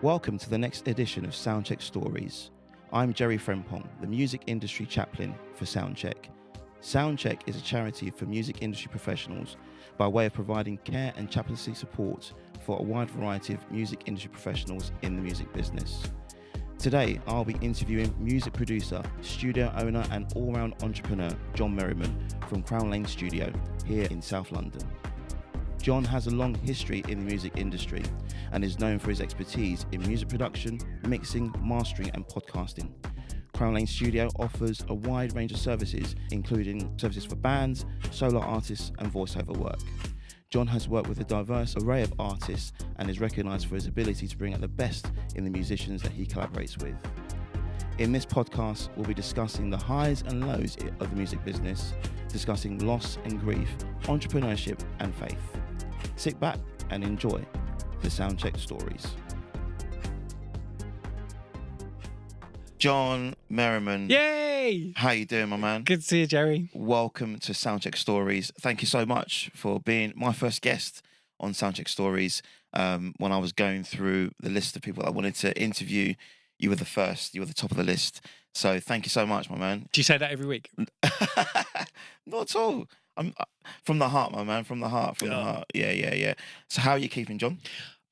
Welcome to the next edition of Soundcheck Stories. I'm Jerry Frempong, the music industry chaplain for Soundcheck. Soundcheck is a charity for music industry professionals by way of providing care and chaplaincy support for a wide variety of music industry professionals in the music business. Today, I'll be interviewing music producer, studio owner and all-round entrepreneur John Merriman from Crown Lane Studio here in South London. John has a long history in the music industry and is known for his expertise in music production, mixing, mastering and podcasting. Crown Lane Studio offers a wide range of services, including services for bands, solo artists and voiceover work. John has worked with a diverse array of artists and is recognised for his ability to bring out the best in the musicians that he collaborates with. In this podcast, we'll be discussing the highs and lows of the music business, discussing loss and grief, entrepreneurship and faith. Sit back and enjoy the Soundcheck Stories. John Merriman. Yay! How you doing, my man? Good to see you, Jerry. Welcome to Soundcheck Stories. Thank you so much for being my first guest on Soundcheck Stories. When I was going through the list of people I wanted to interview, you were the first. You were the top of the list. So thank you so much, my man. Do you say that every week? Not at all. I'm from the heart, my man. From the heart. From the heart. Yeah. So how are you keeping, John?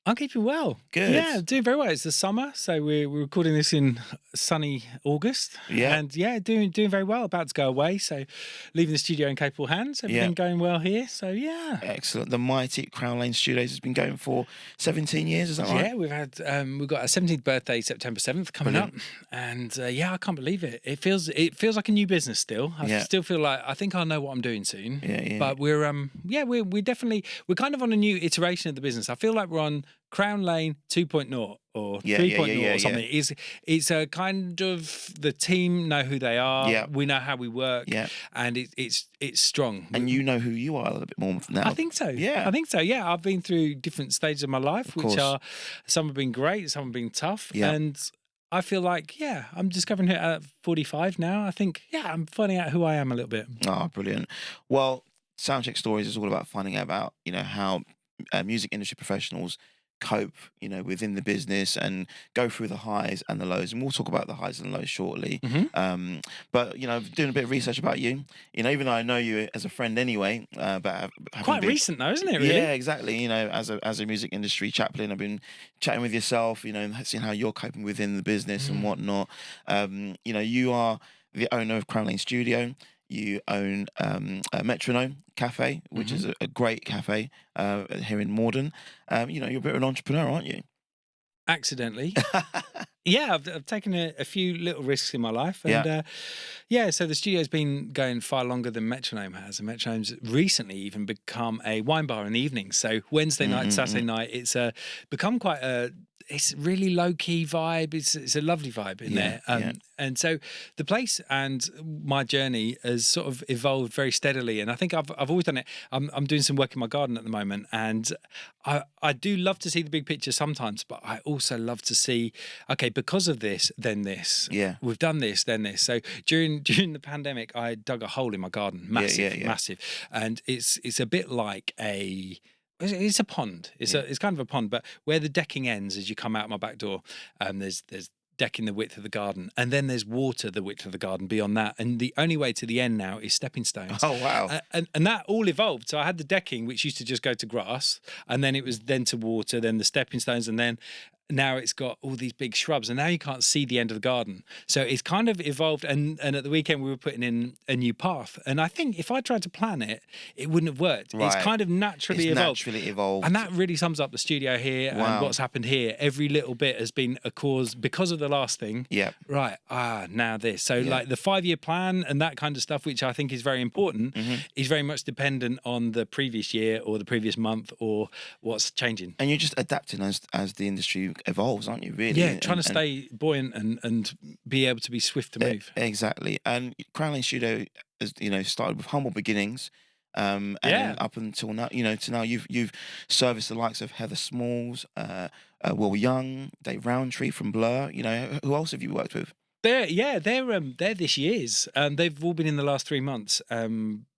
I'm keeping well. Good. Yeah, doing very well. It's the summer, so we're recording this in sunny August. Yeah. And yeah, doing very well. About to go away, so leaving the studio in capable hands. Everything going well here. So yeah. Excellent. The mighty Crown Lane Studios has been going for 17 years. Is that right? Yeah, we've got our 17th birthday, September 7th coming up, and I can't believe it. It feels like a new business still. I still feel like I think I'll know what I'm doing soon. Yeah. But we're kind of on a new iteration of the business. I feel like we're on Crown Lane 2.0 or 3.0 or something. It's a kind of, the team know who they are. Yeah. We know how we work. Yeah. And it's strong. And you know who you are a little bit more now. I think so. Yeah. I think so. Yeah. I've been through different stages of my life, which are, some have been great, some have been tough. Yeah. And I feel like, I'm discovering it at 45 now. I think, I'm finding out who I am a little bit. Oh, brilliant. Well, Soundcheck Stories is all about finding out about, how music industry professionals cope, within the business and go through the highs and the lows. And we'll talk about the highs and lows shortly. Mm-hmm. But, doing a bit of research about you, even though I know you as a friend anyway, but quite recent though, isn't it, really? Yeah, exactly. As a music industry chaplain, I've been chatting with yourself, seeing how you're coping within the business and whatnot. You are the owner of Crown Lane Studio. You own a Metronome Cafe, which is a great cafe here in Morden. You're a bit of an entrepreneur, aren't you? Accidentally. Yeah, I've taken a few little risks in my life. And so the studio's been going far longer than Metronome has. And Metronome's recently even become a wine bar in the evening. So Wednesday night, Saturday night, it's become quite it's really low-key vibe. It's a lovely vibe in there. And so the place and my journey has sort of evolved very steadily. And I think I've always done it. I'm doing some work in my garden at the moment. And I do love to see the big picture sometimes, but I also love to see, okay, because of this, then this. Yeah. We've done this, then this. So during the pandemic, I dug a hole in my garden. Massive. And it's a bit like it's a pond. It's kind of a pond, but where the decking ends as you come out my back door, there's decking the width of the garden, and then there's water the width of the garden beyond that. And the only way to the end now is stepping stones. Oh wow! And that all evolved. So I had the decking, which used to just go to grass, and then it was then to water, then the stepping stones, and then now it's got all these big shrubs, and now you can't see the end of the garden. So it's kind of evolved, and at the weekend we were putting in a new path. And I think if I tried to plan it, it wouldn't have worked. Right. It's kind of naturally evolved. And that really sums up the studio here and what's happened here. Every little bit has been a cause because of the last thing. Yeah. Right. Now this. So like the 5-year plan and that kind of stuff, which I think is very important, is very much dependent on the previous year or the previous month or what's changing. And you're just adapting as the industry evolves, aren't you, really? Yeah, trying to stay buoyant and be able to be swift to move. Exactly. And Crown Lane Studio has, started with humble beginnings. And then up until now, to now you've serviced the likes of Heather Smalls, Will Young, Dave Roundtree from Blur. Who else have you worked with? They're this year's. They've all been in the last 3 months.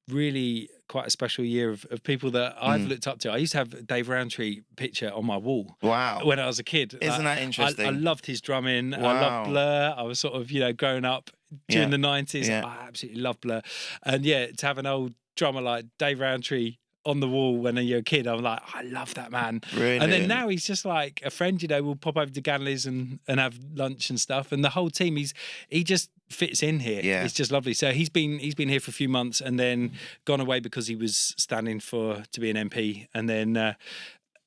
Really quite a special year of people that I've looked up to. I used to have a Dave Rowntree picture on my wall. Wow. When I was a kid. Isn't that interesting? I loved his drumming. Wow. I loved Blur. I was sort of, growing up during the 90s. Yeah. I absolutely loved Blur. And to have an old drummer like Dave Rowntree on the wall when you're a kid, I'm like, I love that man. Really? And then now he's just like a friend, we'll pop over to Ganley's and have lunch and stuff. And the whole team, he just fits in here. Yeah. It's just lovely. So he's been here for a few months and then gone away because he was standing to be an MP. And then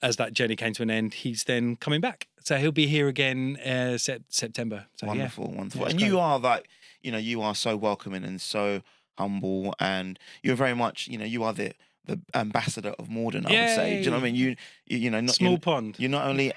as that journey came to an end, he's then coming back. So he'll be here again September. So, wonderful. Yeah, and you are like, you are so welcoming and so humble, and you're very much, you are the ambassador of Morden, I would say. Do you know what I mean? You know, not small pond. You're not only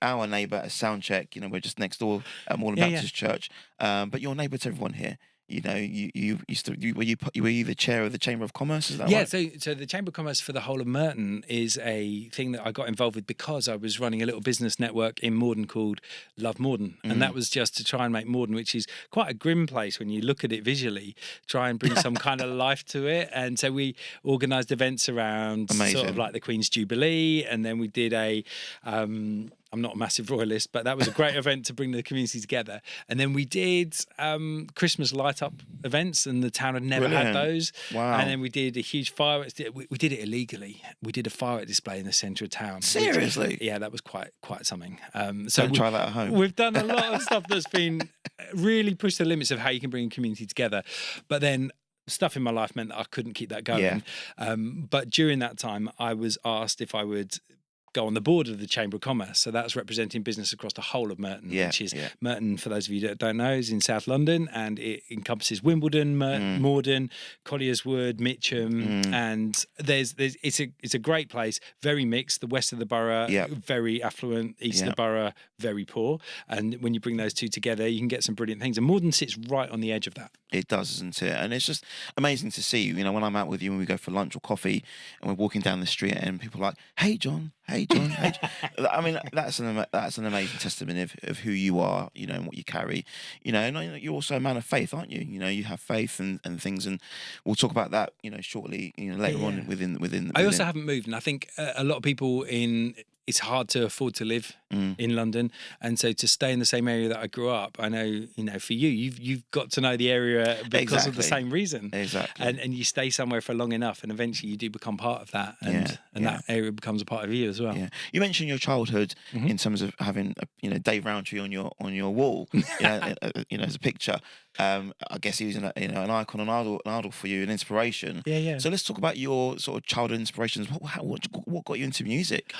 our neighbour at Soundcheck. We're just next door at Morden Baptist Church, but you're neighbour to everyone here. You used to were you the chair of the Chamber of Commerce? Is that right? So the Chamber of Commerce for the whole of Merton is a thing that I got involved with because I was running a little business network in Morden called Love Morden, and that was just to try and make Morden, which is quite a grim place when you look at it visually, try and bring some kind of life to it. And so we organised events around sort of like the Queen's Jubilee, and then we did I'm not a massive royalist, but that was a great event to bring the community together. And then we did Christmas light-up events, and the town had never had those. Wow. And then we did a huge fireworks. We did it illegally. We did a firework display in the centre of town. Seriously? Yeah, that was quite something. So don't try that at home. We've done a lot of stuff that's been really pushed the limits of how you can bring a community together. But then stuff in my life meant that I couldn't keep that going. Yeah. But during that time, I was asked if I would go on the board of the Chamber of Commerce. So that's representing business across the whole of Merton, which is Merton, for those of you that don't know, is in South London, and it encompasses Wimbledon, Morden, Collier's Wood, Mitcham, and it's a great place, very mixed. The west of the borough, very affluent, east of the borough, very poor. And when you bring those two together, you can get some brilliant things. And Morden sits right on the edge of that. It does, isn't it? And it's just amazing to see, when I'm out with you and we go for lunch or coffee and we're walking down the street and people are like, hey, John. Hey, John. I mean, that's an amazing testimony of who you are, and what you carry, and you're also a man of faith, aren't you? You have faith and things, and we'll talk about that, shortly, later on within. I also haven't moved, and I think a lot of people it's hard to afford to live in London, and so to stay in the same area that I grew up, I know, for you've got to know the area because of the same reason. Exactly. And you stay somewhere for long enough, and eventually you do become part of that, and that area becomes a part of you as well. Yeah. You mentioned your childhood in terms of having, Dave Rowntree on your wall, as a picture. I guess he was an icon, an idol for you, an inspiration. Yeah. So let's talk about your sort of childhood inspirations. What got you into music?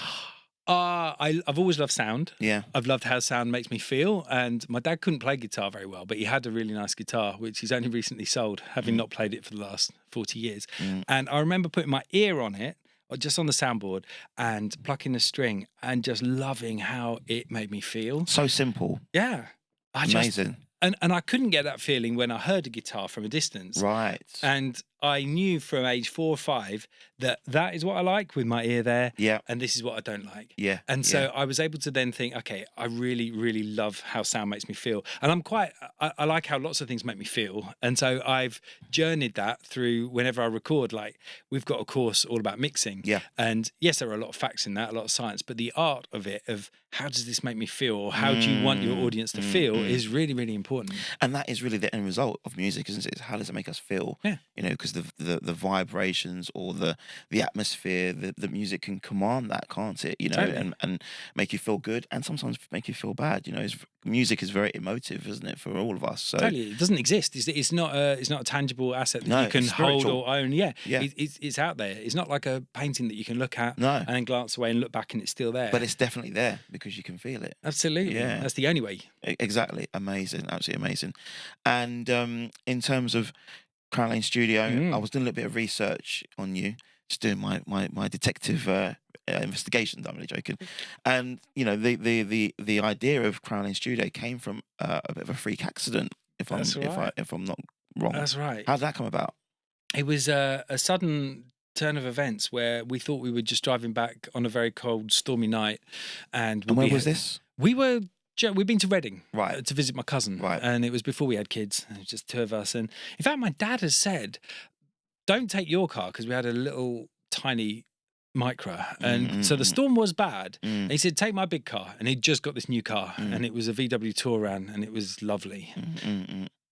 I've always loved sound. Yeah. I've loved how sound makes me feel. And my dad couldn't play guitar very well, but he had a really nice guitar, which he's only recently sold, having not played it for the last 40 years. And I remember putting my ear on it, or just on the soundboard, and plucking the string and just loving how it made me feel. So simple. Yeah. Amazing. And I couldn't get that feeling when I heard a guitar from a distance. Right. And I knew from age 4 or 5 that is what I like with my ear there. Yeah. And this is what I don't like. Yeah. And so I was able to then think, okay, I really, really love how sound makes me feel. And I like how lots of things make me feel. And so I've journeyed that through whenever I record. Like, we've got a course all about mixing. Yeah. And yes, there are a lot of facts in that, a lot of science, but the art of it, of how does this make me feel, or how do you want your audience to feel, is really, really important. And that is really the end result of music, isn't it? It's how does it make us feel? Yeah. Because the vibrations or the atmosphere, the music can command that, can't it? Totally. and make you feel good, and sometimes make you feel bad. Music is very emotive, isn't it, for all of us? So totally, it doesn't exist. It's not a tangible asset that you can hold or own. Yeah. It's out there. It's not like a painting that you can look at and then glance away and look back and it's still there. But it's definitely there because you can feel it. Absolutely. Yeah. That's the only way. Exactly. Amazing. Absolutely amazing. And in terms of Crown Lane Studio, I was doing a little bit of research on you, just doing my detective investigation. I'm really joking. And the idea of Crown Lane Studio came from a bit of a freak accident. If I'm not wrong. That's right. How did that come about? It was a sudden turn of events where we thought we were just driving back on a very cold, stormy night, and where was this? We'd been to Reading, right, to visit my cousin, right, and it was before we had kids. It was just 2 of us, and in fact, my dad has said don't take your car, because we had a little tiny Micra, and so the storm was bad. And he said, take my big car, and he'd just got this new car, and it was a VW Touran, and it was lovely.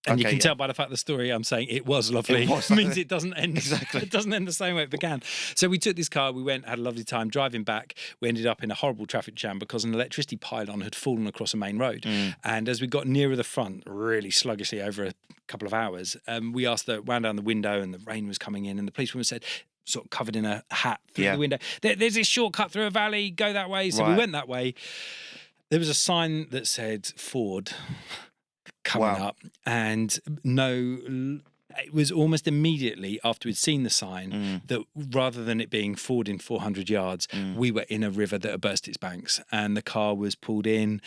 And you can tell by the fact of the story I'm saying it was lovely. It was, means it doesn't end exactly. It doesn't end the same way it began. So we took this car, we went, had a lovely time. Driving back, we ended up in a horrible traffic jam because an electricity pylon had fallen across a main road. And as we got nearer the front, really sluggishly over a couple of hours, we wound down the window, and the rain was coming in, and the policewoman said, sort of covered in a hat through the window, there's this shortcut through a valley, go that way. So we went that way. There was a sign that said Ford coming up, and it was almost immediately after we'd seen the sign that rather than it being Ford in 400 yards, we were in a river that had burst its banks, and the car was pulled in.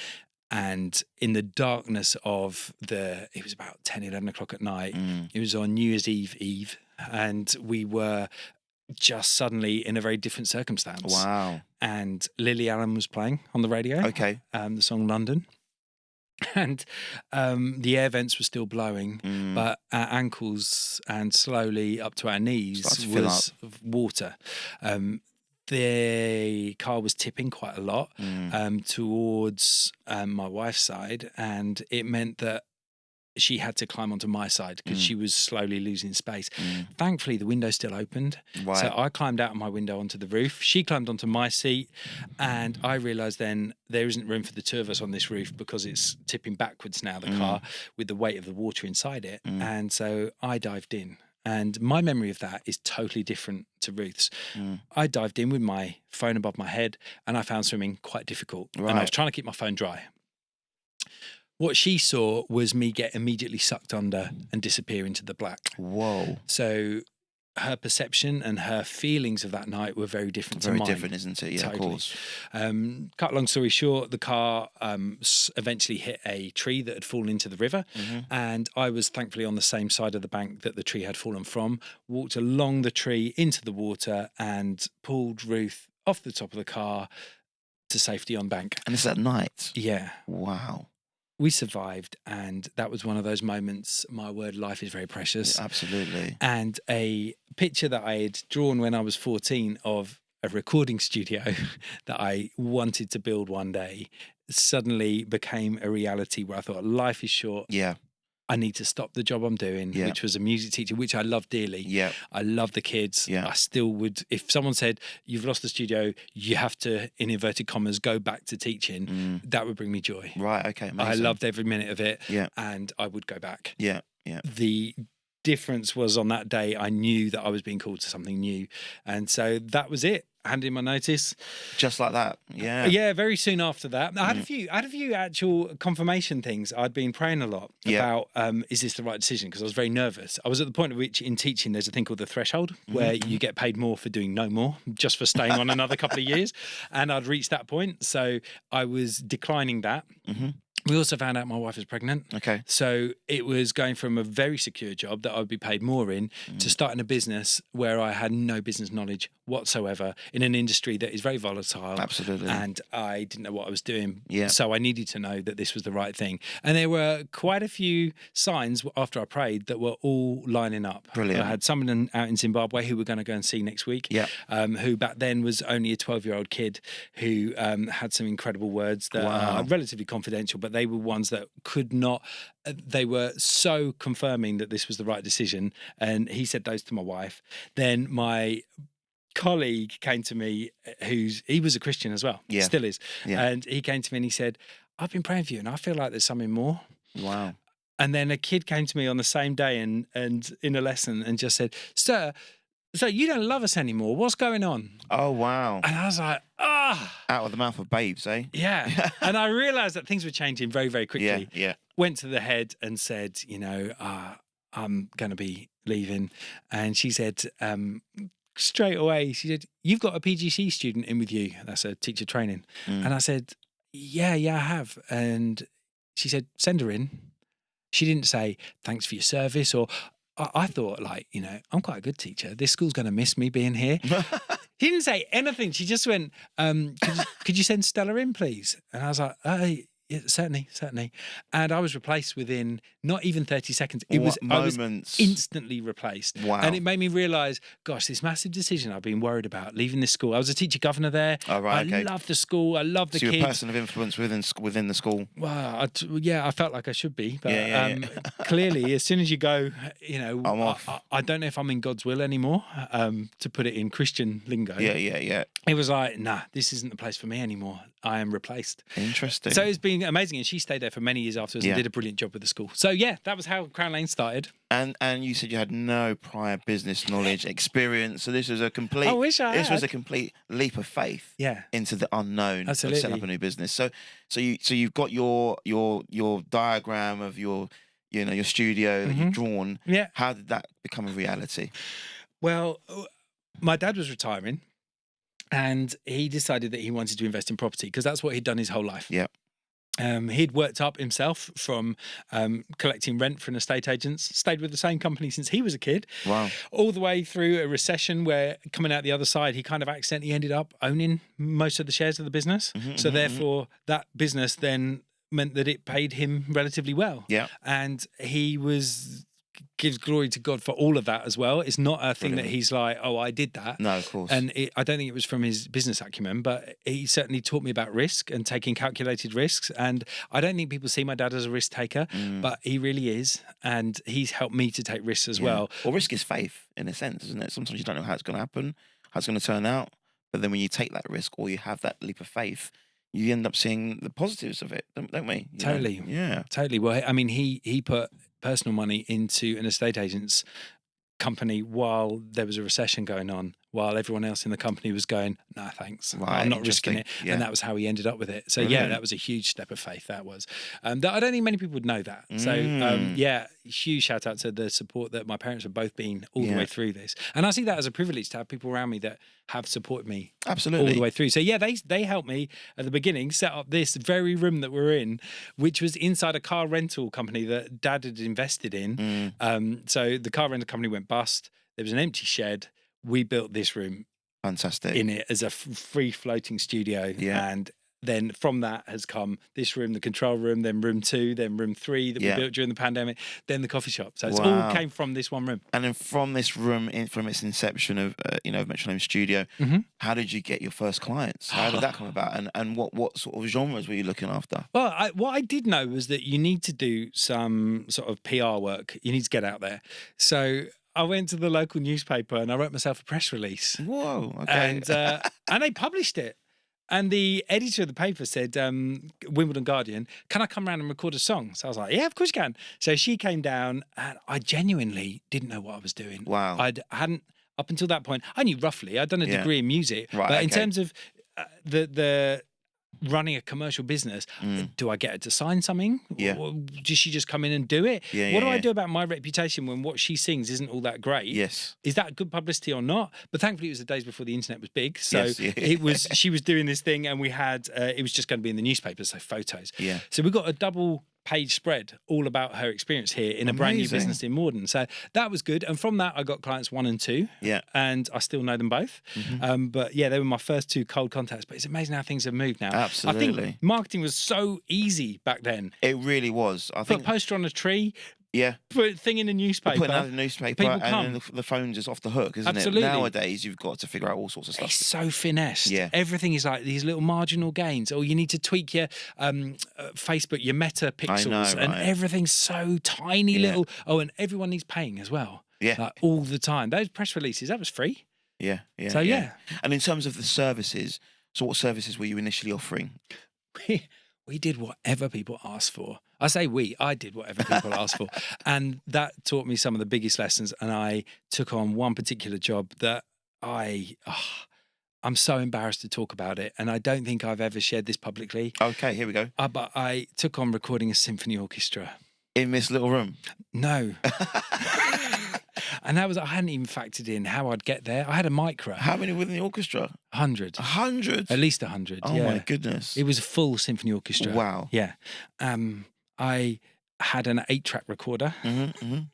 And in the darkness of it was about 10, 11 o'clock at night. It was on New Year's Eve, and we were just suddenly in a very different circumstance. Wow. And Lily Allen was playing on the radio. Okay. The song London. And the air vents were still blowing, but our ankles and slowly up to our knees was water. The car was tipping quite a lot towards my wife's side, and it meant that she had to climb onto my side because she was slowly losing space. Thankfully, the window still opened. Right. So I climbed out of my window onto the roof. She climbed onto my seat, and I realised then there isn't room for the two of us on this roof because it's tipping backwards now, the car, with the weight of the water inside it. And so I dived in. And my memory of that is totally different to Ruth's. I dived in with my phone above my head, and I found swimming quite difficult. Right. And I was trying to keep my phone dry. What she saw was me get immediately sucked under and disappear into the black. Whoa. So her perception and her feelings of that night were very different to mine. Very different, isn't it? Yeah, totally. Of course. Cut a long story short, the car eventually hit a tree that had fallen into the river, and I was thankfully on the same side of the bank that the tree had fallen from, walked along the tree into the water and pulled Ruth off the top of the car to safety on bank. And this is at night? Yeah. Wow. We survived, and that was one of those moments. My word, life is very precious. Yeah, absolutely. And a picture that I had drawn when I was 14 of a recording studio that I wanted to build one day suddenly became a reality where I thought life is short. Yeah. I need to stop the job I'm doing, which was a music teacher, which I love dearly. Yeah. I love the kids. Yeah. I still would, if someone said, you've lost the studio, you have to, in inverted commas, go back to teaching, that would bring me joy. Right, okay, amazing. I loved every minute of it, and I would go back. Yeah, yeah. The difference was on that day, I knew that I was being called to something new. And so that was it. Handed in my notice. Just like that, yeah. Yeah, very soon after that. I had a few actual confirmation things. I'd been praying a lot about, is this the right decision? Because I was very nervous. I was at the point at which in teaching, there's a thing called the threshold, where you get paid more for doing no more, just for staying on another couple of years. And I'd reached that point. So I was declining that. We also found out my wife was pregnant. Okay. So it was going from a very secure job that I would be paid more in to starting a business where I had no business knowledge whatsoever in an industry that is very volatile. Absolutely. And I didn't know what I was doing. Yeah. So I needed to know that this was the right thing. And there were quite a few signs after I prayed that were all lining up. Brilliant. I had someone out in Zimbabwe who we're going to go and see next week, who back then was only a 12-year-old kid who had some incredible words that are relatively confidential, but they were ones that could not, they were so confirming that this was the right decision. And he said those to my wife. Then my colleague came to me, he was a Christian as well, still is. Yeah. And he came to me and he said, I've been praying for you and I feel like there's something more. Wow. And then a kid came to me on the same day and in a lesson and just said, Sir, so you don't love us anymore. What's going on? Oh, wow. And I was like, out of the mouth of babes, eh? Yeah. And I realised that things were changing very, very quickly. Yeah. Went to the head and said, I'm going to be leaving. And she said, straight away, she said, you've got a PGC student in with you. That's a teacher training. And I said, yeah, I have. And she said, send her in. She didn't say, thanks for your service, or I thought, I'm quite a good teacher. This school's going to miss me being here. She didn't say anything. She just went, could you send Stella in, please? And I was like, Yeah, certainly. And I was replaced within not even 30 seconds. I was instantly replaced. Wow. And it made me realise, gosh, this massive decision I've been worried about, leaving this school. I was a teacher governor there. Oh, right, I love the school. I love the kids. So you're a person of influence within the school? Well, I felt like I should be. But Yeah. clearly, as soon as you go, I'm off. I don't know if I'm in God's will anymore, to put it in Christian lingo. Yeah. It was like, nah, this isn't the place for me anymore. I am replaced. Interesting. So it's been amazing. And she stayed there for many years afterwards and did a brilliant job with the school. So yeah, that was how Crown Lane started. And you said you had no prior business knowledge, experience. So this was a complete. I wish I had. This was a complete leap of faith. Yeah. Into the unknown. Absolutely. Of setting up a new business. So you've got your diagram of your studio that you've drawn. Yeah. How did that become a reality? Well, my dad was retiring. And he decided that he wanted to invest in property because that's what he'd done his whole life. Yeah. He'd worked up himself from collecting rent from estate agents, stayed with the same company since he was a kid. Wow. All the way through a recession where coming out the other side, he kind of accidentally ended up owning most of the shares of the business. So therefore, that business then meant that it paid him relatively well. Yeah. And he gives glory to God for all of that as well. It's not a thing that he's like, oh, I did that. No, of course. And I don't think it was from his business acumen, but he certainly taught me about risk and taking calculated risks. And I don't think people see my dad as a risk taker, but he really is. And he's helped me to take risks as well. Well, risk is faith in a sense, isn't it? Sometimes you don't know how it's going to happen, how it's going to turn out. But then when you take that risk or you have that leap of faith, you end up seeing the positives of it, don't we? Totally. Yeah. Totally. Well, I mean, he put personal money into an estate agent's company while there was a recession going on, while everyone else in the company was going, no, thanks, I'm not risking it. Yeah. And that was how he ended up with it. So Brilliant. yeah, that was a huge step of faith. That was. I don't think many people would know that. So yeah, huge shout out to the support that my parents have both been all the way through this. And I see that as a privilege to have people around me that have supported me absolutely all the way through. So yeah, they helped me at the beginning set up this very room that we're in, which was inside a car rental company that Dad had invested in. So the car rental company went bust. There was an empty shed. We built this room, fantastic, in it as a free floating studio. And then from that has come this room, the control room, then room 2, then room 3 that we built during the pandemic, then the coffee shop. So it's all came from this one room. And then from this room, from its inception of Metronome Studio, how did you get your first clients? How did that come about? And what sort of genres were you looking after? Well, what I did know was that you need to do some sort of PR work. You need to get out there. So I went to the local newspaper and I wrote myself a press release. Whoa, okay. And they published it. And the editor of the paper said, Wimbledon Guardian, can I come around and record a song? So I was like, yeah, of course you can. So she came down and I genuinely didn't know what I was doing. Wow. I hadn't, up until that point, I knew roughly, I'd done a degree in music. Right, but in terms of the running a commercial business, do I get her to sign something? Yeah. Or does she just come in and do it? What do I do about my reputation when what she sings isn't all that great? Yes. Is that good publicity or not? But thankfully it was the days before the internet was big. So she was doing this thing and we had, it was just going to be in the newspapers, so photos. Yeah. So we got a double page spread all about her experience here in a brand new business in Morden. So that was good. And from that, I got clients 1 and 2. Yeah. And I still know them both. But yeah, they were my first 2 cold contacts. But it's amazing how things have moved now. Absolutely. I think marketing was so easy back then. It really was. I think put a poster on a tree. Yeah. Put a thing in a newspaper. Putting out a newspaper and then the phone's just off the hook, isn't it? Nowadays, you've got to figure out all sorts of stuff. It's so finessed. Yeah. Everything is like these little marginal gains. Or you need to tweak your Facebook, your meta pixels. I know, and everything's so tiny little. Oh, and everyone needs paying as well. Yeah. Like, all the time. Those press releases, that was free. Yeah. So, yeah. And in terms of the services, so what services were you initially offering? We did whatever people asked for. I say I did whatever people asked for. And that taught me some of the biggest lessons. And I took on one particular job that I'm so embarrassed to talk about it. And I don't think I've ever shared this publicly. Okay, here we go. But I took on recording a symphony orchestra. In this little room? No. And I hadn't even factored in how I'd get there. I had a micro. How many were in the orchestra? 100. 100? At least 100. Oh my goodness. It was a full symphony orchestra. Wow. Yeah. I had an 8-track recorder and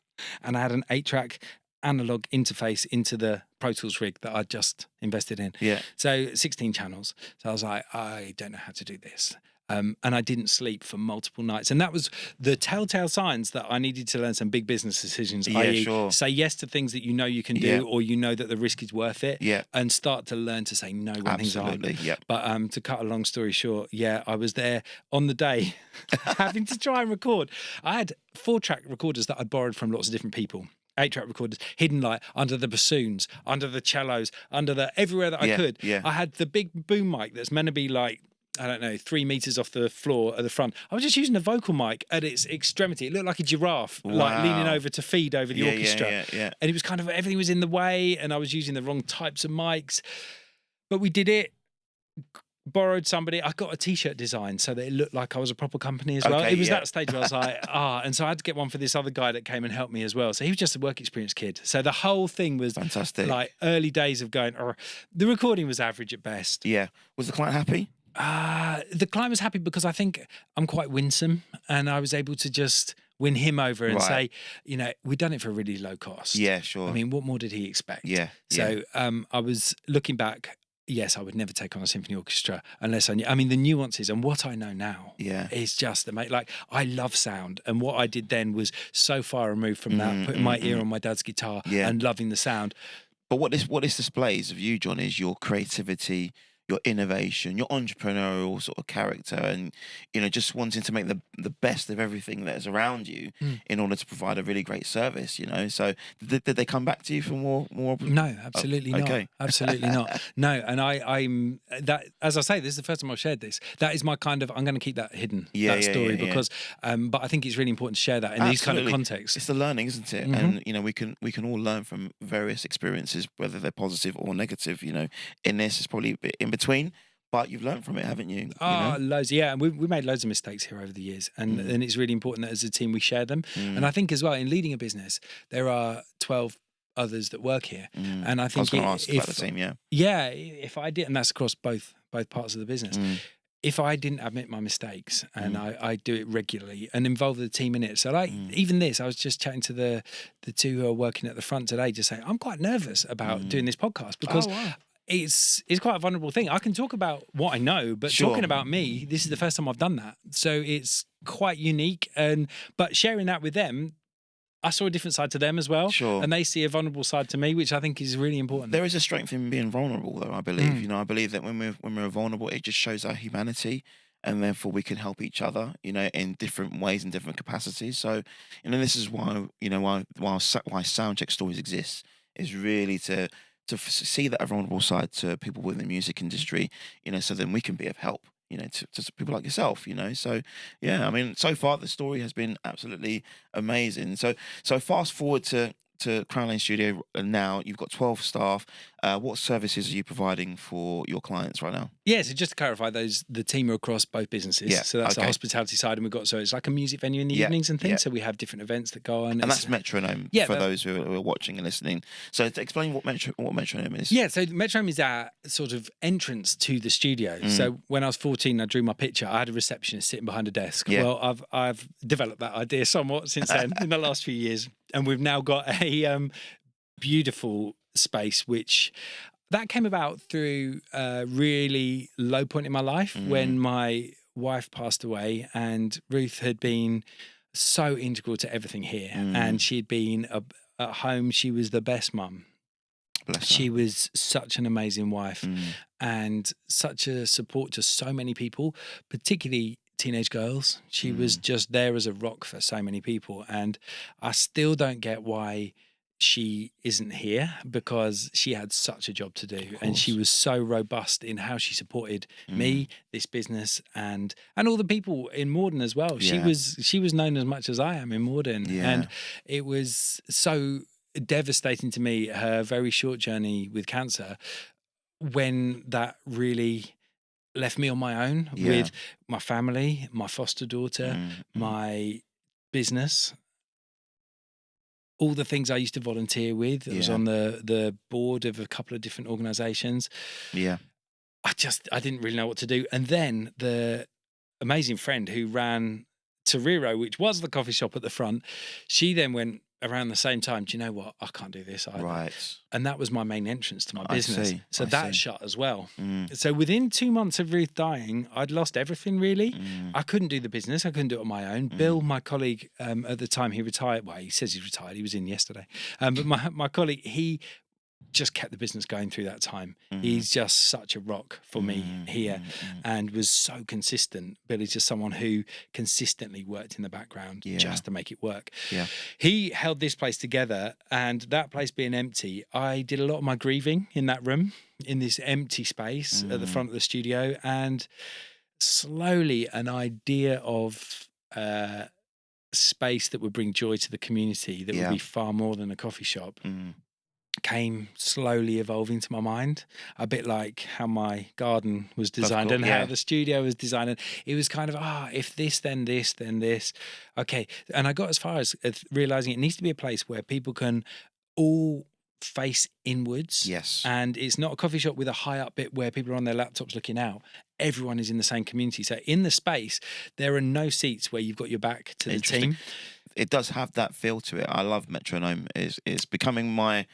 I had an 8-track analog interface into the Pro Tools rig that I'd just invested in. Yeah. So 16 channels. So I was like, I don't know how to do this. And I didn't sleep for multiple nights. And that was the telltale signs that I needed to learn some big business decisions, Yeah, i.e. sure. say yes to things that you know you can do, Yeah. or you know that the risk is worth it, Yeah. and start to learn to say no when things aren't. Absolutely, yeah. But to cut a long story short, yeah, I was there on the day having to try and record. I had 4-track recorders that I'd borrowed from lots of different people. 8-track recorders hidden like under the bassoons, under the cellos, under the everywhere that I could. Yeah. I had the big boom mic that's meant to be like, I don't know, 3 meters off the floor at the front. I was just using a vocal mic at its extremity. It looked like a giraffe, like leaning over to feed over the orchestra. Yeah. And it was kind of, everything was in the way, and I was using the wrong types of mics. But we did it. Borrowed somebody. I got a t-shirt design so that it looked like I was a proper company as well. Okay, It was yeah. that stage where I was like, and so I had to get one for this other guy that came and helped me as well. So he was just a work experience kid. So the whole thing was Fantastic. like early days of going, the recording was average at best. Yeah. Was the client happy? The client was happy because I think I'm quite winsome, and I was able to just win him over and say, we've done it for a really low cost. Yeah, sure. I mean, what more did he expect? Yeah. So I was looking back. Yes, I would never take on a symphony orchestra unless I knew. I mean, the nuances and what I know now is just amazing. Like, I love sound, and what I did then was so far removed from that, putting my ear on my dad's guitar and loving the sound. But what this displays of you, John, is your creativity, your innovation, your entrepreneurial sort of character, and just wanting to make the best of everything that is around you in order to provide a really great service. So did they come back to you for more? No, absolutely not. Okay. Absolutely not. No, and I'm that, as I say, this is the first time I've shared this. That is my kind of, I'm going to keep that hidden, that story, because but I think it's really important to share that in these kind of contexts. It's the learning, isn't it? And we can all learn from various experiences, whether they're positive or negative. In this, it's probably a bit in between, but you've learned from it, haven't you? Loads, yeah. And we made loads of mistakes here over the years, and it's really important that as a team we share them. And I think as well, in leading a business, there are 12 others that work here, and I think about the same, if I did, and that's across both parts of the business. If I didn't admit my mistakes, and I do it regularly and involve the team in it. So like even this, I was just chatting to the two who are working at the front today, just saying, I'm quite nervous about doing this podcast because it's quite a vulnerable thing. I can talk about what I know, but talking about me, this is the first time I've done that. So it's quite unique. But sharing that with them, I saw a different side to them as well. Sure. And they see a vulnerable side to me, which I think is really important. There is a strength in being vulnerable, though, I believe. I believe that when we're vulnerable, it just shows our humanity, and therefore we can help each other, in different ways and different capacities. So, this is why, why Soundcheck Stories exists, is really to see that vulnerable side to people within the music industry, so then we can be of help, to people like yourself, So, yeah, I mean, so far the story has been absolutely amazing. So fast forward to Crown Lane Studio now. You've got 12 staff. What services are you providing for your clients right now? Yeah, so just to clarify, the team are across both businesses. Yeah, so that's the hospitality side, and we've got, so it's like a music venue in the evenings and things. Yeah. So we have different events that go on. And that's Metronome for those who are watching and listening. So to explain what Metronome is. Yeah, so Metronome is our sort of entrance to the studio. So when I was 14, I drew my picture. I had a receptionist sitting behind a desk. Yeah. Well, I've developed that idea somewhat since then in the last few years. And we've now got a beautiful space, which that came about through a really low point in my life when my wife passed away, and Ruth had been so integral to everything here. And she'd been at home. She was the best mum. She was such an amazing wife and such a support to so many people, particularly teenage girls. She was just there as a rock for so many people, and I still don't get why she isn't here, because she had such a job to do, and she was so robust in how she supported me, this business, and all the people in Morden as well. Yeah. She was known as much as I am in Morden, and it was so devastating to me, her very short journey with cancer, when that really left me on my own with my family, my foster daughter, my business, all the things I used to volunteer with. I was on the board of a couple of different organisations. Yeah. I didn't really know what to do. And then the amazing friend who ran Torero, which was the coffee shop at the front, she then went, around the same time, do you know what? I can't do this either. Right. And that was my main entrance to my I business. see, So I that see. shut as well. So within 2 months of Ruth dying, I'd lost everything really. I couldn't do the business. I couldn't do it on my own. Bill, my colleague, at the time he retired. Well, he says he's retired. He was in yesterday. But my colleague, he just kept the business going through that time. He's just such a rock for me here and was so consistent. Billy's just someone who consistently worked in the background just to make it work. Yeah. He held this place together, and that place being empty, I did a lot of my grieving in that room, in this empty space at the front of the studio, and slowly an idea of space that would bring joy to the community that would be far more than a coffee shop came slowly evolving to my mind, a bit like how my garden was designed and how the studio was designed. And it was kind of, if this, then this, then this. Okay. And I got as far as realizing it needs to be a place where people can all face inwards. Yes. And it's not a coffee shop with a high up bit where people are on their laptops looking out. Everyone is in the same community. So in the space, there are no seats where you've got your back to the team. It does have that feel to it. I love Metronome. It's becoming my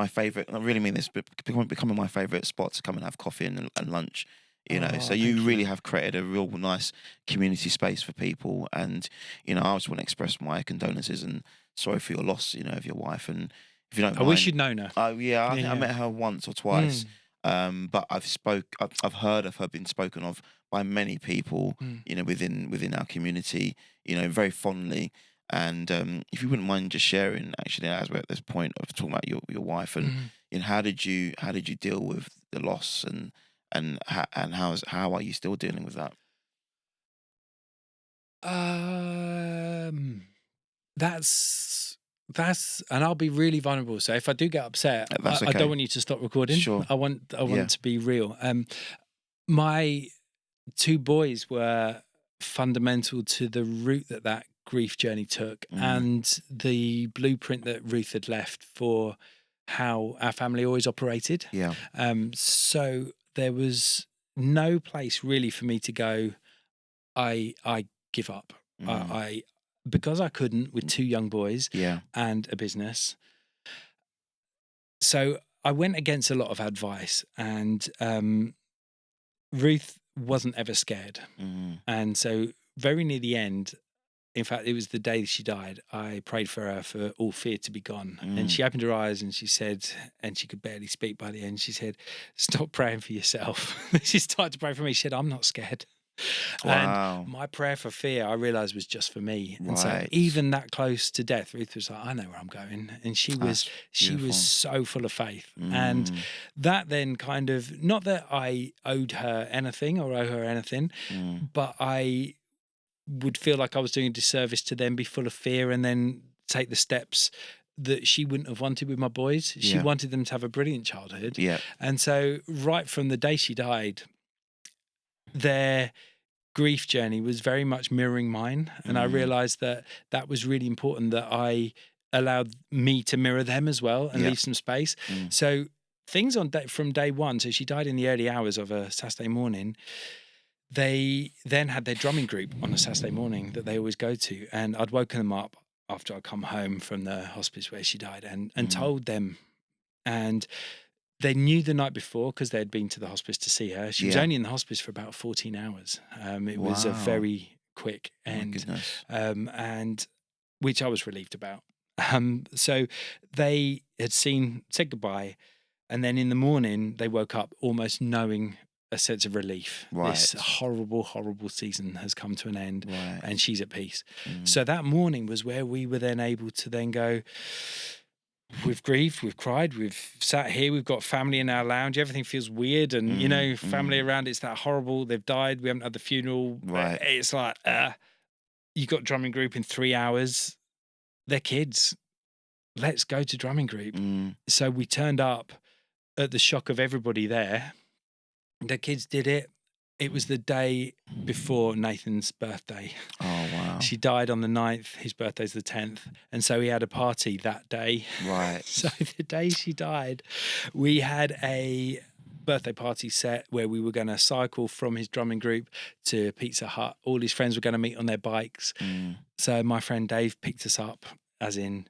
favorite. I really mean this, but becoming my favorite spot to come and have coffee and lunch. You know, so you really have created a real nice community space for people. And I just want to express my condolences and sorry for your loss. Of your wife. And if you don't mind, I wish you'd known her. I think I met her once or twice. But I've heard of her being spoken of by many people. Within our community. Very fondly. And if you wouldn't mind just sharing, actually, as we're at this point of talking about your wife, and how did you deal with the loss, and how are you still dealing with that? That's and I'll be really vulnerable. So if I do get upset, That's okay. I don't want you to stop recording. Sure. I want to be real. My 2 boys were fundamental to the route that grief journey took and the blueprint that Ruth had left for how our family always operated. Yeah. So there was no place really for me to go, I give up. Because I couldn't with 2 young boys and a business. So I went against a lot of advice, and Ruth wasn't ever scared. And so very near the end, in fact, it was the day she died, I prayed for her for all fear to be gone. And she opened her eyes and she said, and she could barely speak by the end, she said, "Stop praying for yourself." She started to pray for me. She said, "I'm not scared." Wow. And my prayer for fear, I realized, was just for me. Right. And so even that close to death, Ruth was like, "I know where I'm going." And she was so full of faith. And that then kind of, not that I owed her anything or owe her anything, but I would feel like I was doing a disservice to them, be full of fear, and then take the steps that she wouldn't have wanted with my boys. She wanted them to have a brilliant childhood. Yeah. And so right from the day she died, their grief journey was very much mirroring mine. And I realized that was really important, that I allowed me to mirror them as well and leave some space. So things from day one, so she died in the early hours of a Saturday morning. They then had their drumming group on a Saturday morning that they always go to. And I'd woken them up after I'd come home from the hospice where she died and told them. And they knew the night before, because they had been to the hospice to see her. She was only in the hospice for about 14 hours. It was a very quick end, and which I was relieved about. So they had said goodbye. And then in the morning, they woke up almost knowing a sense of relief. Right. This horrible, horrible season has come to an end, right. and she's at peace. So that morning was where we were then able to then go, we've grieved, we've cried, we've sat here, we've got family in our lounge, everything feels weird, and family around, it's that horrible, they've died, we haven't had the funeral. Right. It's like, you got drumming group in 3 hours, they're kids, let's go to drumming group. So we turned up at the shock of everybody there. The kids did it. It was the day before Nathan's birthday. Oh, wow. She died on the 9th. His birthday's the 10th. And so he had a party that day. Right. So the day she died, we had a birthday party set where we were going to cycle from his drumming group to Pizza Hut. All his friends were going to meet on their bikes. So my friend Dave picked us up, as in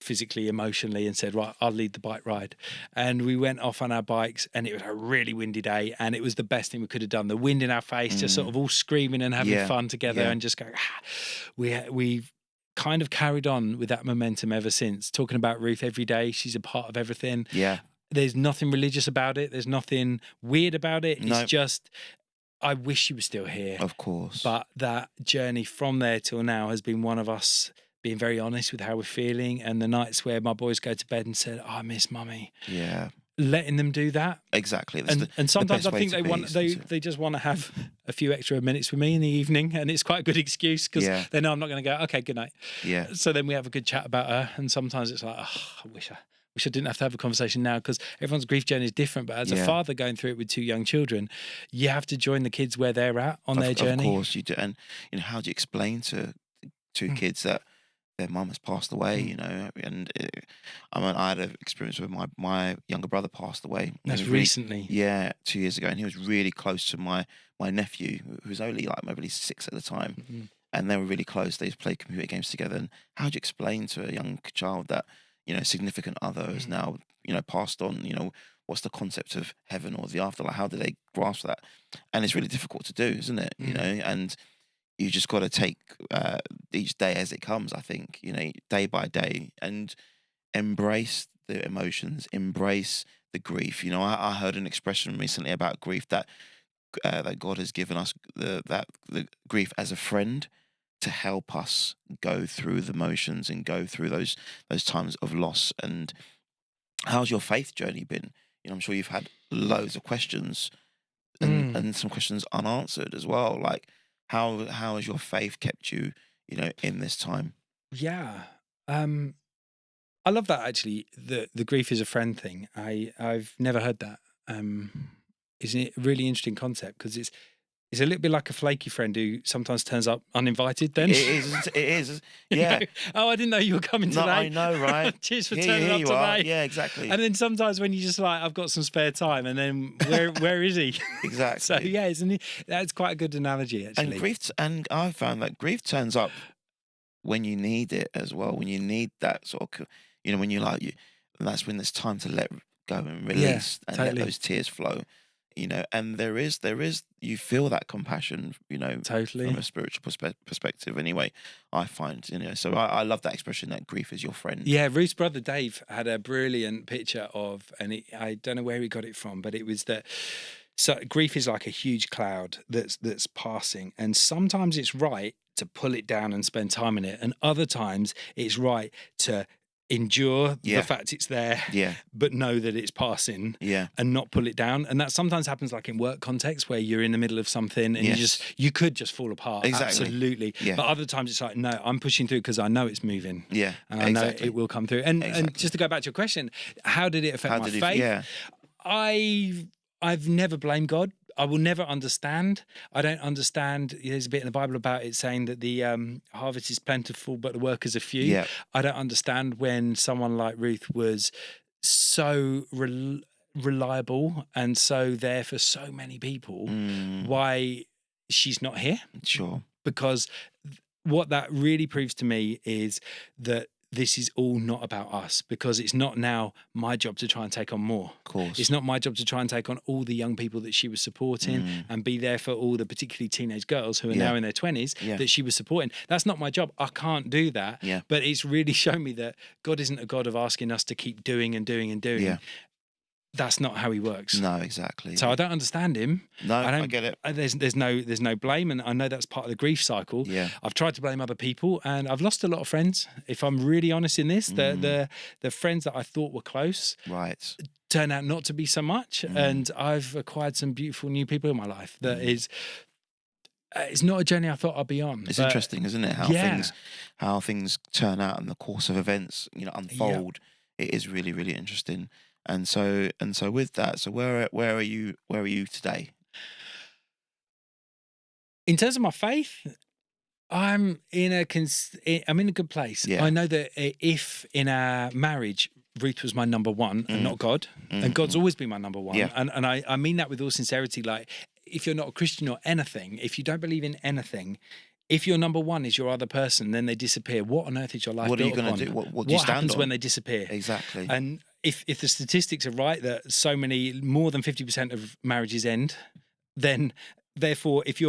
physically, emotionally, and said, right, I'll lead the bike ride. And we went off on our bikes, and it was a really windy day, and it was the best thing we could have done. The wind in our face, just sort of all screaming and having fun together, and just going, we've kind of carried on with that momentum ever since, talking about Ruth every day. She's a part of everything. Yeah. There's nothing religious about it. There's nothing weird about it. It's just, I wish she was still here. Of course. But that journey from there till now has been one of us being very honest with how we're feeling. And the nights where my boys go to bed and said, I miss mummy. Yeah. Letting them do that. Exactly. And sometimes I think they just want to have a few extra minutes with me in the evening, and it's quite a good excuse because they know I'm not going to go, okay, good night. Yeah. So then we have a good chat about her, and sometimes it's like, I wish I didn't have to have a conversation now, because everyone's grief journey is different. But as a father going through it with 2 young children, you have to join the kids where they're at on their journey. Of course you do. And how do you explain to 2 kids that their mum has passed away, and I had an experience with my younger brother passed away. That's recently. Yeah, 2 years ago. And he was really close to my nephew, who was only like maybe 6 at the time. Mm-hmm. And they were really close. They used to play computer games together. And how do you explain to a young child that, significant other is now, passed on, what's the concept of heaven or the afterlife? How do they grasp that? And it's really difficult to do, isn't it? And you just got to take each day as it comes, I think, day by day, and embrace the emotions, embrace the grief. I heard an expression recently about grief that God has given us the grief as a friend to help us go through the motions and go through those times of loss. And how's your faith journey been? I'm sure you've had loads of questions and some questions unanswered as well. Like, how has your faith kept you, in this time? Yeah. I love that, actually, the grief is a friend thing. I've never heard that. It's a really interesting concept, because it's a little bit like a flaky friend who sometimes turns up uninvited then. It is. Yeah. Oh, I didn't know you were coming today. I know, right? Cheers for turning up today. Yeah, exactly. And then sometimes when you just like, I've got some spare time, and then where is he? Exactly. So yeah, that's quite a good analogy, actually. And I found that grief turns up when you need it as well. When you need that sort of, when you and that's when it's time to let go and release and let those tears flow. And there is, you feel that compassion, totally, from a spiritual perspective. Anyway, I find, so I love that expression, that grief is your friend. Yeah, Ruth's brother Dave had a brilliant picture of, and I don't know where he got it from, but it was that. So grief is like a huge cloud that's passing, and sometimes it's right to pull it down and spend time in it, and other times it's right to endure the fact it's there, but know that it's passing, and not pull it down. And that sometimes happens like in work context, where you're in the middle of something and you could just fall apart. Exactly. Absolutely. But other times it's like, no, I'm pushing through because I know it's moving. And I know it will come through. And just to go back to your question, how did it affect my faith? I've never blamed God. I will never understand. I don't understand. There's a bit in the Bible about it saying that the harvest is plentiful, but the workers are few. Yeah. I don't understand when someone like Ruth was so reliable and so there for so many people, why she's not here. Sure. Because what that really proves to me is that this is all not about us, because it's not now my job to try and take on more. Of course. It's not my job to try and take on all the young people that she was supporting and be there for all the particularly teenage girls who are now in their 20s that she was supporting. That's not my job. I can't do that. Yeah. But it's really shown me that God isn't a God of asking us to keep doing and doing and doing. Yeah. That's not how he works. No, exactly. So I don't understand him. No, I get it. There's no blame, and I know that's part of the grief cycle. Yeah. I've tried to blame other people, and I've lost a lot of friends. If I'm really honest in this, the friends that I thought were close, turn out not to be so much, and I've acquired some beautiful new people in my life. That is. It's not a journey I thought I'd be on. It's interesting, isn't it? How things turn out in the course of events, unfold. It is really, really interesting. And so with that, so where are you today? In terms of my faith, I'm in a good place. Yeah. I know that if in our marriage, Ruth was my number one and not God, and God's always been my number one. Yeah. And I mean that with all sincerity. Like, if you're not a Christian or anything, if you don't believe in anything, if your number one is your other person, then they disappear. What on earth is your life What are you built going upon? to do? What do you stand happens on? when they disappear? Exactly. And if the statistics are right that so many, more than 50% of marriages end, then therefore, if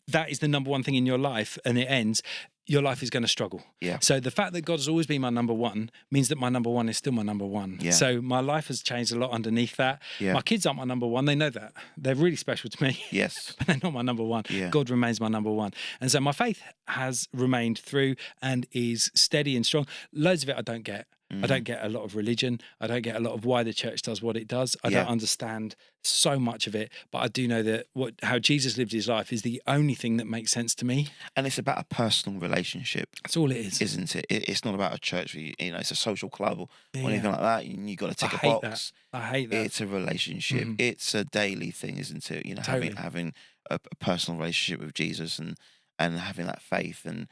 that is the number one thing in your life and it ends, your life is going to struggle. Yeah. So the fact that God has always been my number one means that my number one is still my number one. Yeah. So my life has changed a lot underneath that. Yeah. My kids aren't my number one. They know that. They're really special to me. Yes. But they're not my number one. Yeah. God remains my number one. And so my faith has remained through and is steady and strong. Loads of it I don't get. I don't get a lot of religion. I don't get a lot of why the church does what it does. I don't understand so much of it, but I do know that how Jesus lived his life is the only thing that makes sense to me. And it's about a personal relationship. That's all it is, isn't it? It's not about a church. It's a social club or anything like that. You got to tick a box. I hate that. It's a relationship. It's a daily thing, isn't it? Totally. Having a personal relationship with Jesus and having that faith and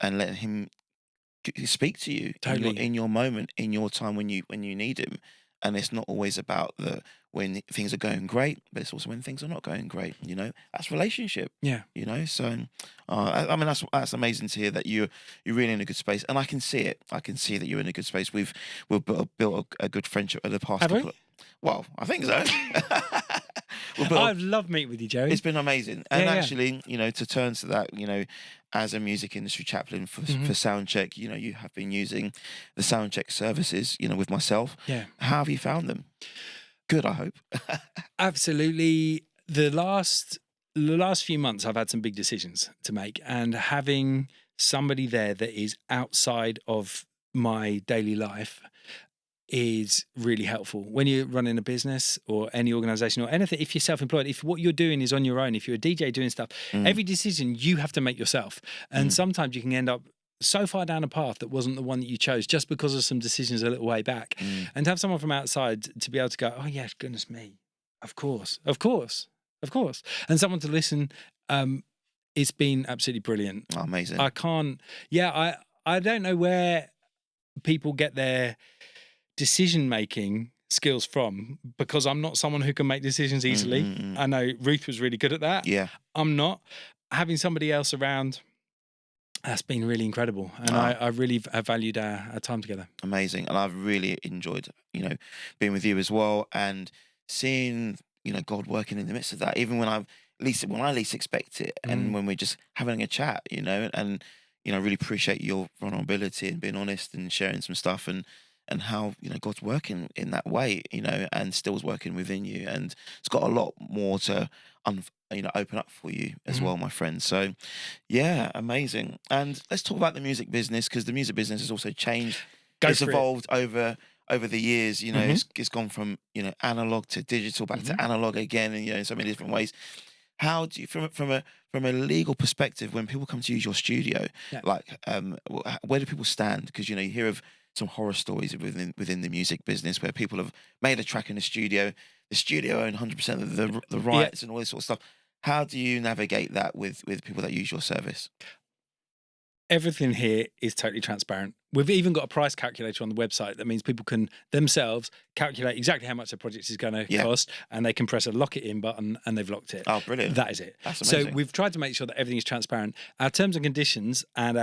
letting him speak to you in your moment, in your time when you need him. And it's not always about when things are going great, but it's also when things are not going great. That's relationship. Yeah. So I mean that's amazing to hear that you're really in a good space, and I can see it. I can see that you're in a good space. We've built a good friendship over the past couple. Well, I think so. I've loved meeting with you, Joey. It's been amazing. And actually, to turn to that, as a music industry chaplain for Soundcheck, you have been using the Soundcheck services, with myself. Yeah. How have you found them? Good, I hope. Absolutely. The last few months, I've had some big decisions to make, and having somebody there that is outside of my daily life is really helpful when you're running a business or any organization or anything. If you're self-employed, if what you're doing is on your own, if you're a DJ doing stuff, every decision you have to make yourself. And sometimes you can end up so far down a path that wasn't the one that you chose just because of some decisions a little way back. And to have someone from outside to be able to go, oh yeah, goodness me, of course. And someone to listen, it's been absolutely brilliant. Oh, amazing. I don't know where people get their decision-making skills from, because I'm not someone who can make decisions easily. I know Ruth was really good at that. Yeah. I'm not. Having somebody else around, that's been really incredible. And I really have valued our time together. Amazing. And I've really enjoyed, being with you as well, and seeing, God working in the midst of that, even when I least expect it, and when we're just having a chat, and I really appreciate your vulnerability and being honest and sharing some stuff, and how God's working in that way, and still is working within you, and it's got a lot more to open up for you as well, my friend. So yeah, amazing. And let's talk about the music business, because the music business has also changed. It's evolved over the years. It's gone from analog to digital, back to analog again, and in so many different ways. How do you, from a legal perspective, when people come to use your studio, where do people stand? Because you hear of some horror stories within the music business where people have made a track in the studio own 100% of the rights and all this sort of stuff. How do you navigate that with people that use your service? Everything here is totally transparent. We've even got a price calculator on the website that means people can themselves calculate exactly how much their project is going to cost, and they can press a lock it in button and they've locked it. Oh, brilliant. That is it. That's amazing. So we've tried to make sure that everything is transparent. Our terms and conditions and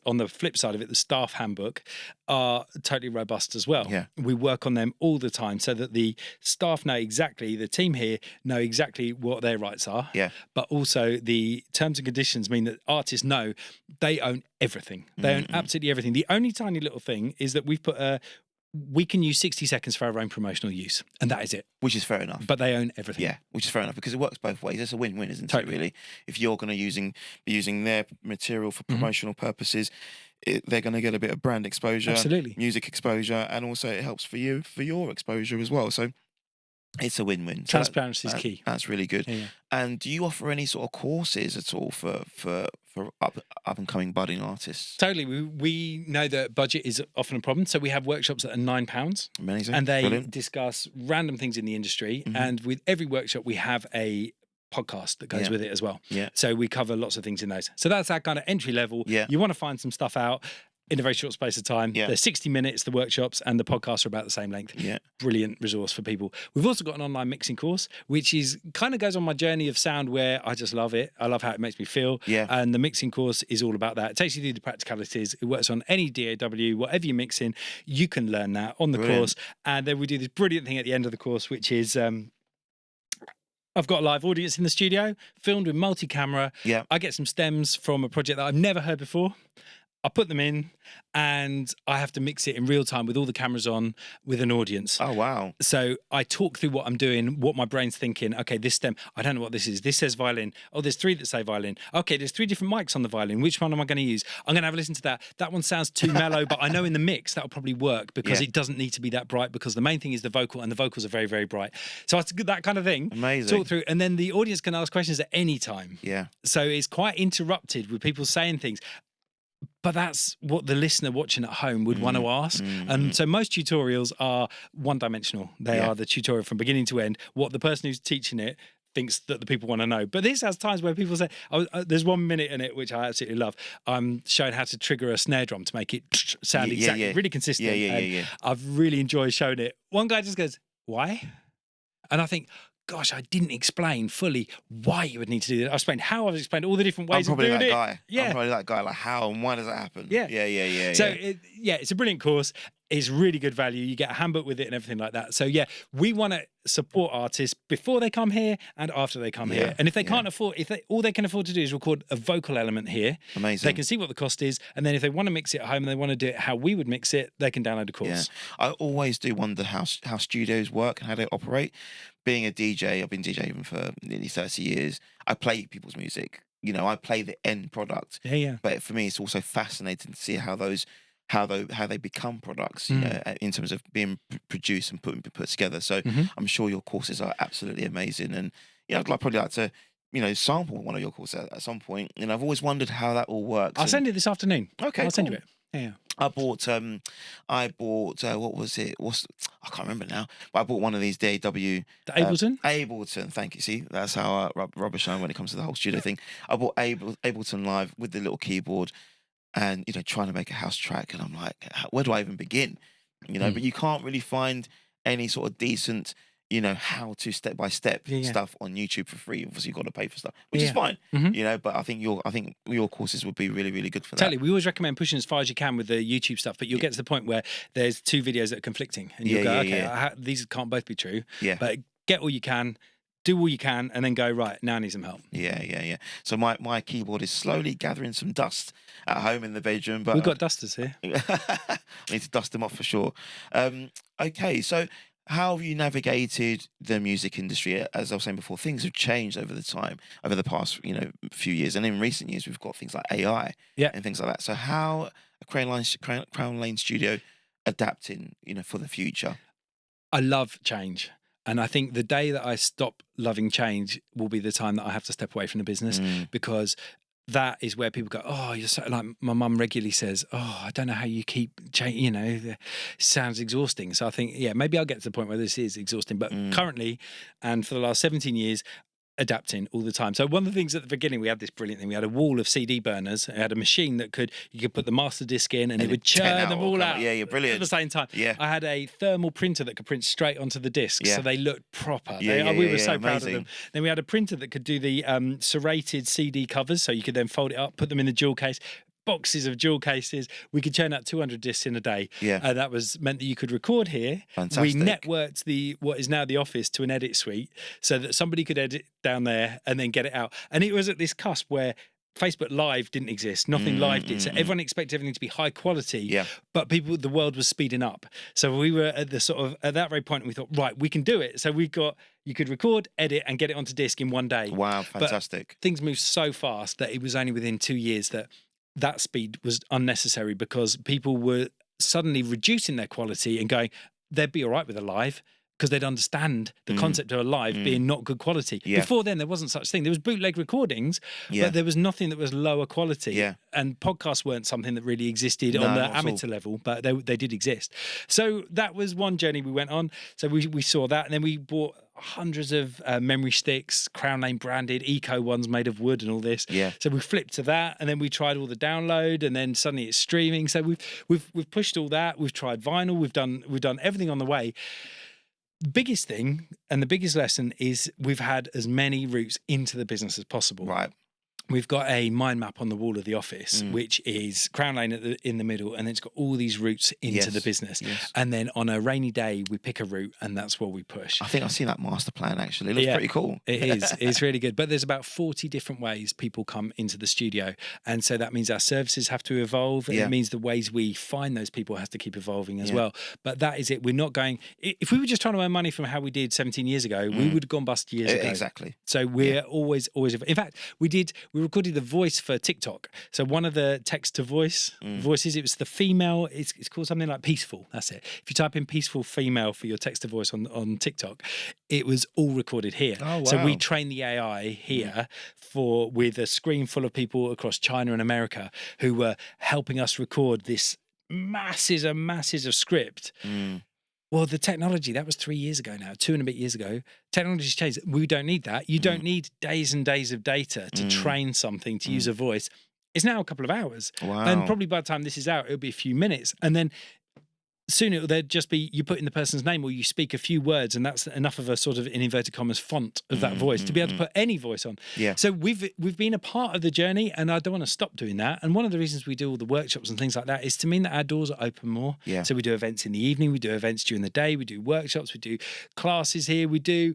on the flip side of it, the staff handbook are totally robust as well. Yeah. We work on them all the time so that the staff the team here know exactly what their rights are. Yeah. But also the terms and conditions mean that artists know they own everything. They own absolutely everything. The only tiny little thing is that we've put we can use 60 seconds for our own promotional use, and that is it. Which is fair enough. But they own everything. Yeah, which is fair enough, because it works both ways. It's a win-win, isn't it, really? If you're going to be using their material for promotional purposes, they're going to get a bit of brand exposure, absolutely, music exposure, and also it helps for you for your exposure as well. So it's a win-win. Transparency is key. That's really good. Yeah. And do you offer any sort of courses at all for up and coming budding artists? Totally. We know that budget is often a problem, so we have workshops that are £9. Amazing. And they discuss random things in the industry. And with every workshop, we have a podcast that goes with it as well. Yeah. So we cover lots of things in those. So that's our kind of entry level. Yeah. You want to find some stuff out. in a very short space of time. Yeah. They're 60 minutes, the workshops, and the podcasts are about the same length. Yeah. Brilliant resource for people. We've also got an online mixing course, which is kind of goes on my journey of sound where I just love it. I love how it makes me feel. Yeah. And the mixing course is all about that. It takes you through the practicalities. It works on any DAW, whatever you're mixing, you can learn that on the course. And then we do this brilliant thing at the end of the course, which is I've got a live audience in the studio, filmed with multi-camera. Yeah. I get some stems from a project that I've never heard before. I put them in and I have to mix it in real time with all the cameras on with an audience. Oh, wow. So I talk through what I'm doing, what my brain's thinking. Okay, this stem, I don't know what this is. This says violin. Oh, there's 3 that say violin. Okay, there's 3 different mics on the violin. Which one am I going to use? I'm going to have a listen to that. That one sounds too mellow, but I know in the mix that'll probably work because it doesn't need to be that bright because the main thing is the vocal and the vocals are very, very bright. So it's that kind of thing. Amazing. Talk through, and then the audience can ask questions at any time. Yeah. So it's quite interrupted with people saying things. But that's what the listener watching at home would want to ask. And so most tutorials are one-dimensional. They are the tutorial from beginning to end. What the person who's teaching it thinks that the people want to know. But this has times where people say, there's 1 minute in it, which I absolutely love. I'm showing how to trigger a snare drum to make it sound exactly, really consistent. Yeah. I've really enjoyed showing it. One guy just goes, why? And I think, gosh, I didn't explain fully why you would need to do that. I've explained all the different ways of doing it. I'm probably that guy. Like, how and why does that happen? Yeah. So, it's a brilliant course. It's really good value. You get a handbook with it and everything like that. So, we want to support artists before they come here and after they come here. And if they can't afford, all they can afford to do is record a vocal element here. Amazing. They can see what the cost is. And then if they want to mix it at home and they want to do it how we would mix it, they can download the course. I always do wonder how studios work and how they operate. Being a DJ, I've been DJing for nearly 30 years. I play people's music. I play the end product. Yeah. But for me, it's also fascinating to see how they become products, in terms of being produced and put together. So I'm sure your courses are absolutely amazing. And I'd probably like to, sample one of your courses at some point. And I've always wondered how that all works. I'll send it this afternoon. Okay, I'll send you it. Yeah. I bought what was it? I can't remember now. But I bought one of these DAW. The Ableton? Ableton, thank you. See, that's how rubbish I am when it comes to the whole studio thing. I bought Ableton Live with the little keyboard and, trying to make a house track. And I'm like, where do I even begin? But you can't really find any sort of decent, how to step-by-step stuff on YouTube for free. Obviously, you've got to pay for stuff, which is fine, but I think your courses would be really, really good for that. Totally. We always recommend pushing as far as you can with the YouTube stuff, but you'll get to the point where there's 2 videos that are conflicting and you'll go, okay, these can't both be true. Yeah. But get all you can, do all you can, and then go, right, now I need some help. Yeah. So my keyboard is slowly gathering some dust at home in the bedroom. But we've got dusters here. I need to dust them off for sure. Okay, so how have you navigated the music industry? As I was saying before, things have changed over the past few years, and in recent years we've got things like AI and things like that. So how a Crown Lane studio adapting, for the future? I love change. And I think the day that I stop loving change will be the time that I have to step away from the business, because that is where people go, oh, you're so, like my mum regularly says, oh, I don't know how you keep changing, it sounds exhausting. So I think, maybe I'll get to the point where this is exhausting, but currently, and for the last 17 years, adapting all the time. So one of the things at the beginning, we had this brilliant thing. We had a wall of CD burners. It had a machine that you could put the master disc in and it would churn them all out. Yeah, brilliant. At the same time. Yeah. I had a thermal printer that could print straight onto the disc. So they looked proper. We were so proud of them. Then we had a printer that could do the serrated CD covers. So you could then fold it up, put them in the jewel case. Boxes of jewel cases. We could churn out 200 discs in a day. Yeah. That meant that you could record here. Fantastic. We networked what is now the office to an edit suite so that somebody could edit down there and then get it out. And it was at this cusp where Facebook Live didn't exist. Nothing live did. So everyone expected everything to be high quality. Yeah. But the world was speeding up. So we were at at that very point, and we thought, right, we can do it. So you could record, edit, and get it onto disc in one day. Wow, fantastic. But things moved so fast that it was only within 2 years that speed was unnecessary, because people were suddenly reducing their quality and going, they'd be all right with a live. because they'd understand the concept of a live being not good quality. Yeah. Before then, there wasn't such thing. There was bootleg recordings, but there was nothing that was lower quality. Yeah. And podcasts weren't something that really existed No, on the not at all. amateur level, but they did exist. So that was one journey we went on. So we saw that, and then we bought hundreds of memory sticks, Crown Lane branded, eco ones made of wood and all this. Yeah. So we flipped to that, and then we tried all the download, and then suddenly it's streaming. So we've pushed all that. We've tried vinyl. We've done everything on the way. The biggest thing and the biggest lesson is we've had as many routes into the business as possible. Right. We've got a mind map on the wall of the office, which is Crown Lane in the middle, and then it's got all these routes into the business. Yes. And then on a rainy day, we pick a route, and that's what we push. I think I've seen that master plan, actually. It looks pretty cool. It is. It's really good. But there's about 40 different ways people come into the studio. And so that means our services have to evolve. And it means the ways we find those people has to keep evolving as well. But that is it. We're not going... If we were just trying to earn money from how we did 17 years ago, we would have gone bust years ago. Exactly. So we're always... In fact, we recorded the voice for TikTok. So one of the text to voice voices, it was the female, it's called something like peaceful. That's it. If you type in peaceful female for your text to voice on TikTok, it was all recorded here. Oh, wow. So we trained the AI here with a screen full of people across China and America who were helping us record this masses and masses of script. Well, the technology, that was 3 years ago now, 2 and a bit years ago. Technology's changed. We don't need that. You don't need days and days of data to train something to use a voice. It's now a couple of hours. Wow. And probably by the time this is out, it'll be a few minutes. And then soon it'll just be you put in the person's name or you speak a few words, and that's enough of a sort of, in inverted commas, font of that voice to be able to put any voice on. Yeah. So we've been a part of the journey, and I don't want to stop doing that. And one of the reasons we do all the workshops and things like that is to mean that our doors are open more. Yeah. So we do events in the evening, we do events during the day, we do workshops, we do classes here, we do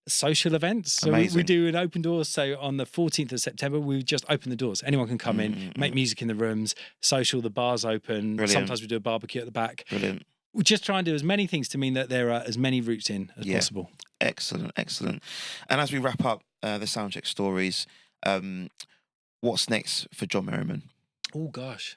social events. So we do an open doors. So on the 14th of September, we just open the doors. Anyone can come in, make music in the rooms, social, the bar's open. Brilliant. Sometimes we do a barbecue at the back. Brilliant. We just try and do as many things to mean that there are as many routes in as possible. Excellent, excellent. And as we wrap up the Soundcheck stories, what's next for John Merriman? Oh, gosh.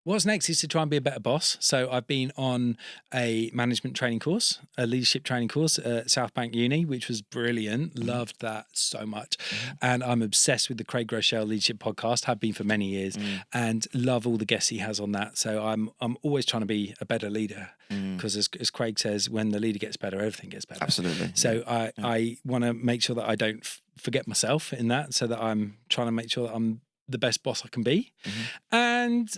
What's next is to try and be a better boss. So I've been on a management training course, a leadership training course at South Bank Uni, which was brilliant. Loved that so much. And I'm obsessed with the Craig Groeschel Leadership Podcast, have been for many years, and love all the guests he has on that. So I'm always trying to be a better leader because as Craig says, when the leader gets better, everything gets better. Absolutely. So I want to make sure that I don't forget myself in that, so that I'm trying to make sure that I'm the best boss I can be. And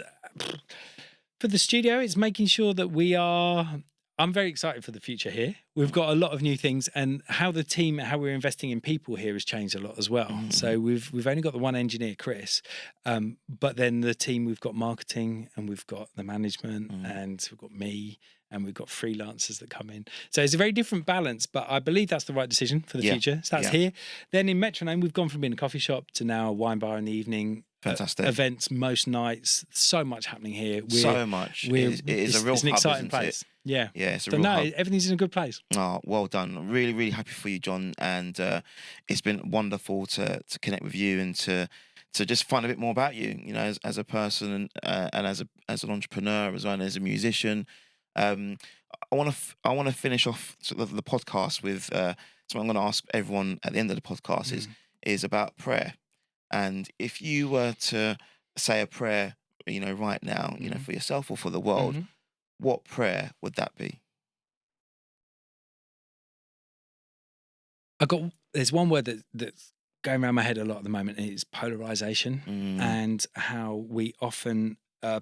for the studio, it's making sure that I'm very excited for the future here. We've got a lot of new things, and how we're investing in people here has changed a lot as well. So we've only got the one engineer, Chris, but then the team, we've got marketing and we've got the management and we've got me and we've got freelancers that come in. So it's a very different balance, but I believe that's the right decision for the future. So that's here. Then in Metronome, we've gone from being a coffee shop to now a wine bar in the evening. Fantastic. Events most nights. So much happening here. So much. It is a real It's an hub, exciting isn't place. it? Yeah. Yeah, it's a So real hub. everything's in a good place. Oh, well done. I'm really, really happy for you, John. And it's been wonderful to connect with you and to just find a bit more about you, you know, as a person and as an entrepreneur, as well as a musician. I want to finish off sort of the podcast with something I'm going to ask everyone at the end of the podcast is about prayer. And if you were to say a prayer, you know, right now, you know, for yourself or for the world, what prayer would that be? There's one word that's going around my head a lot at the moment, and it's polarization, and how we often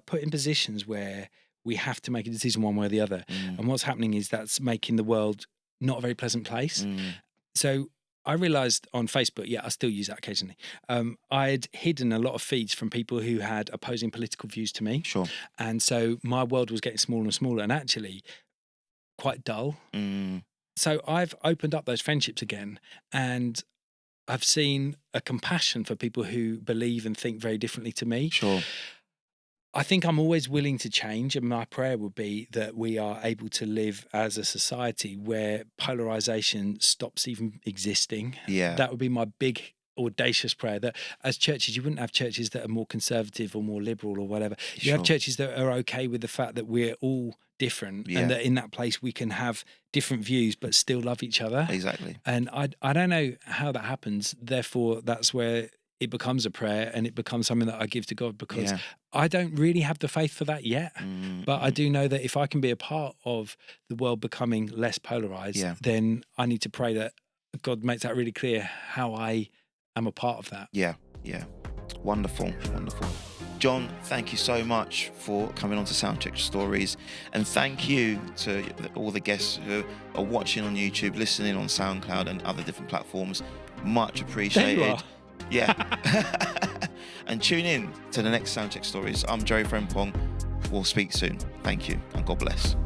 put in positions where we have to make a decision one way or the other. And what's happening is that's making the world not a very pleasant place. So I realised on Facebook, I still use that occasionally, I'd hidden a lot of feeds from people who had opposing political views to me. Sure. And so my world was getting smaller and smaller, and actually quite dull. So I've opened up those friendships again, and I've seen a compassion for people who believe and think very differently to me. Sure. I think I'm always willing to change, and my prayer would be that we are able to live as a society where polarization stops even existing. Yeah. That would be my big audacious prayer that as churches, you wouldn't have churches that are more conservative or more liberal or whatever. You have churches that are okay with the fact that we're all different and that in that place we can have different views but still love each other. Exactly. And I don't know how that happens. Therefore, that's where it becomes a prayer and it becomes something that I give to God, because I don't really have the faith for that yet. But I do know that if I can be a part of the world becoming less polarized, then I need to pray that God makes that really clear how I am a part of that. Yeah. Wonderful. John, thank you so much for coming on to Soundcheck Stories, and thank you to all the guests who are watching on YouTube, listening on SoundCloud and other different platforms. Much appreciated. There you are. Yeah. And tune in to the next Soundcheck Stories. I'm Jerry Frempong. We'll speak soon. Thank you, and God bless.